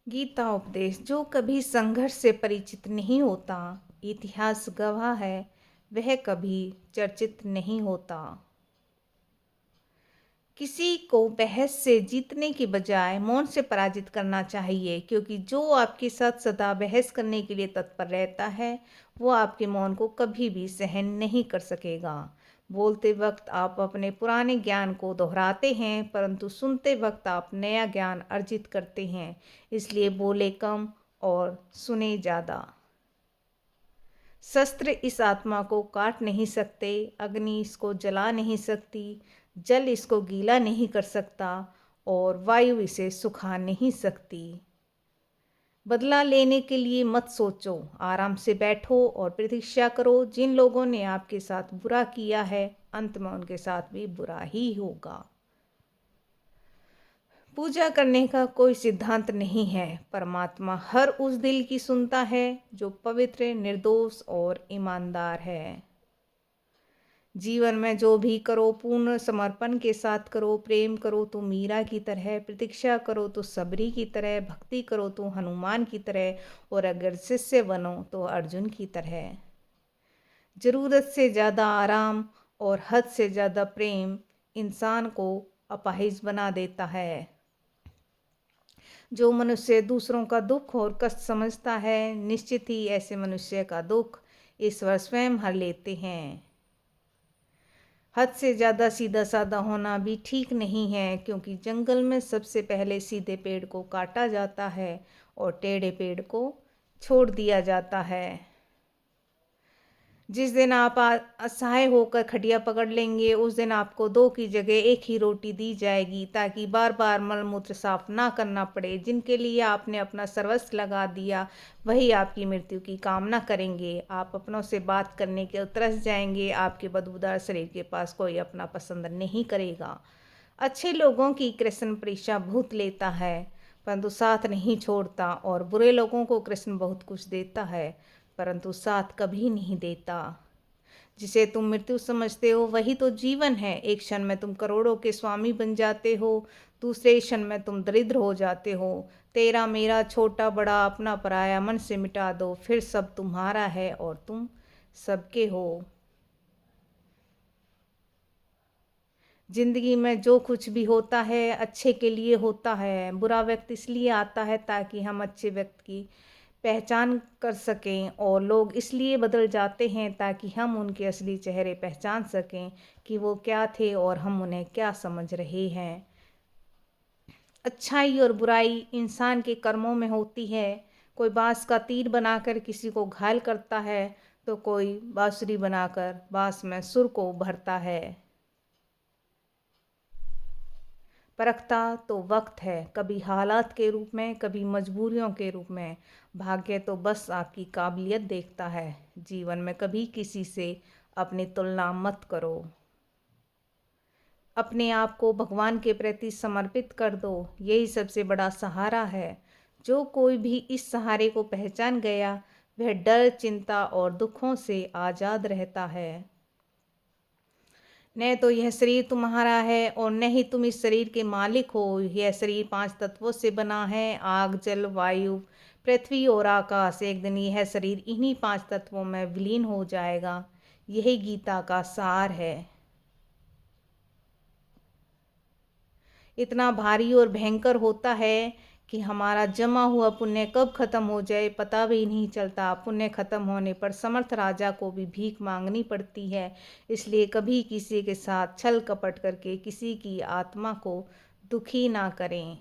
गीता उपदेश जो कभी संघर्ष से परिचित नहीं होता, इतिहास गवाह है, वह कभी चर्चित नहीं होता। किसी को बहस से जीतने की बजाय मौन से पराजित करना चाहिए, क्योंकि जो आपके साथ सदा बहस करने के लिए तत्पर रहता है, वो आपके मौन को कभी भी सहन नहीं कर सकेगा। बोलते वक्त आप अपने पुराने ज्ञान को दोहराते हैं, परंतु सुनते वक्त आप नया ज्ञान अर्जित करते हैं। इसलिए बोले कम और सुने ज़्यादा। शस्त्र इस आत्मा को काट नहीं सकते, अग्नि इसको जला नहीं सकती, जल इसको गीला नहीं कर सकता और वायु इसे सुखा नहीं सकती। बदला लेने के लिए मत सोचो, आराम से बैठो और प्रतीक्षा करो। जिन लोगों ने आपके साथ बुरा किया है, अंत में उनके साथ भी बुरा ही होगा। पूजा करने का कोई सिद्धांत नहीं है। परमात्मा हर उस दिल की सुनता है जो पवित्र, निर्दोष और ईमानदार है। जीवन में जो भी करो पूर्ण समर्पण के साथ करो। प्रेम करो तो मीरा की तरह, प्रतीक्षा करो तो सबरी की तरह, भक्ति करो तो हनुमान की तरह, और अगर शिष्य बनो तो अर्जुन की तरह। ज़रूरत से ज़्यादा आराम और हद से ज़्यादा प्रेम इंसान को अपाहिज बना देता है। जो मनुष्य दूसरों का दुख और कष्ट समझता है, निश्चित ही ऐसे मनुष्य का दुख ईश्वर स्वयं हर लेते हैं। हद से ज़्यादा सीधा साधा होना भी ठीक नहीं है, क्योंकि जंगल में सबसे पहले सीधे पेड़ को काटा जाता है और टेढ़े पेड़ को छोड़ दिया जाता है। जिस दिन आप असहाय होकर खटिया पकड़ लेंगे, उस दिन आपको 2 की जगह 1 ही रोटी दी जाएगी, ताकि बार बार मलमूत्र साफ ना करना पड़े। जिनके लिए आपने अपना सर्वस्व लगा दिया, वही आपकी मृत्यु की कामना करेंगे। आप अपनों से बात करने के तरस जाएंगे। आपके बदबूदार शरीर के पास कोई अपना पसंद नहीं करेगा। अच्छे लोगों की कृष्ण परीक्षा बहुत लेता है, परंतु साथ नहीं छोड़ता, और बुरे लोगों को कृष्ण बहुत कुछ देता है, परंतु साथ कभी नहीं देता। जिसे तुम मृत्यु समझते हो, वही तो जीवन है। एक क्षण में तुम करोड़ों के स्वामी बन जाते हो, दूसरे क्षण में तुम दरिद्र हो जाते हो। तेरा मेरा, छोटा बड़ा, अपना पराया मन से मिटा दो, फिर सब तुम्हारा है और तुम सबके हो। जिंदगी में जो कुछ भी होता है अच्छे के लिए होता है। बुरा व्यक्ति इसलिए आता है ताकि हम अच्छे व्यक्ति की पहचान कर सकें, और लोग इसलिए बदल जाते हैं ताकि हम उनके असली चेहरे पहचान सकें कि वो क्या थे और हम उन्हें क्या समझ रहे हैं। अच्छाई और बुराई इंसान के कर्मों में होती है। कोई बांस का तीर बनाकर किसी को घायल करता है, तो कोई बांसुरी बनाकर बांस में सुर को भरता है। परखता तो वक्त है, कभी हालात के रूप में, कभी मजबूरियों के रूप में। भाग्य तो बस आपकी काबिलियत देखता है। जीवन में कभी किसी से अपनी तुलना मत करो। अपने आप को भगवान के प्रति समर्पित कर दो, यही सबसे बड़ा सहारा है। जो कोई भी इस सहारे को पहचान गया, वह डर, चिंता और दुखों से आज़ाद रहता है। न तो यह शरीर तुम्हारा है और न ही तुम इस शरीर के मालिक हो। यह शरीर 5 तत्वों से बना है, आग, जल, वायु, पृथ्वी और आकाश। एक दिन यह शरीर इन्हीं 5 तत्वों में विलीन हो जाएगा। यही गीता का सार है। इतना भारी और भयंकर होता है कि हमारा जमा हुआ पुण्य कब खत्म हो जाए पता भी नहीं चलता। पुण्य खत्म होने पर समर्थ राजा को भी भीख मांगनी पड़ती है। इसलिए कभी किसी के साथ छल कपट करके किसी की आत्मा को दुखी ना करें।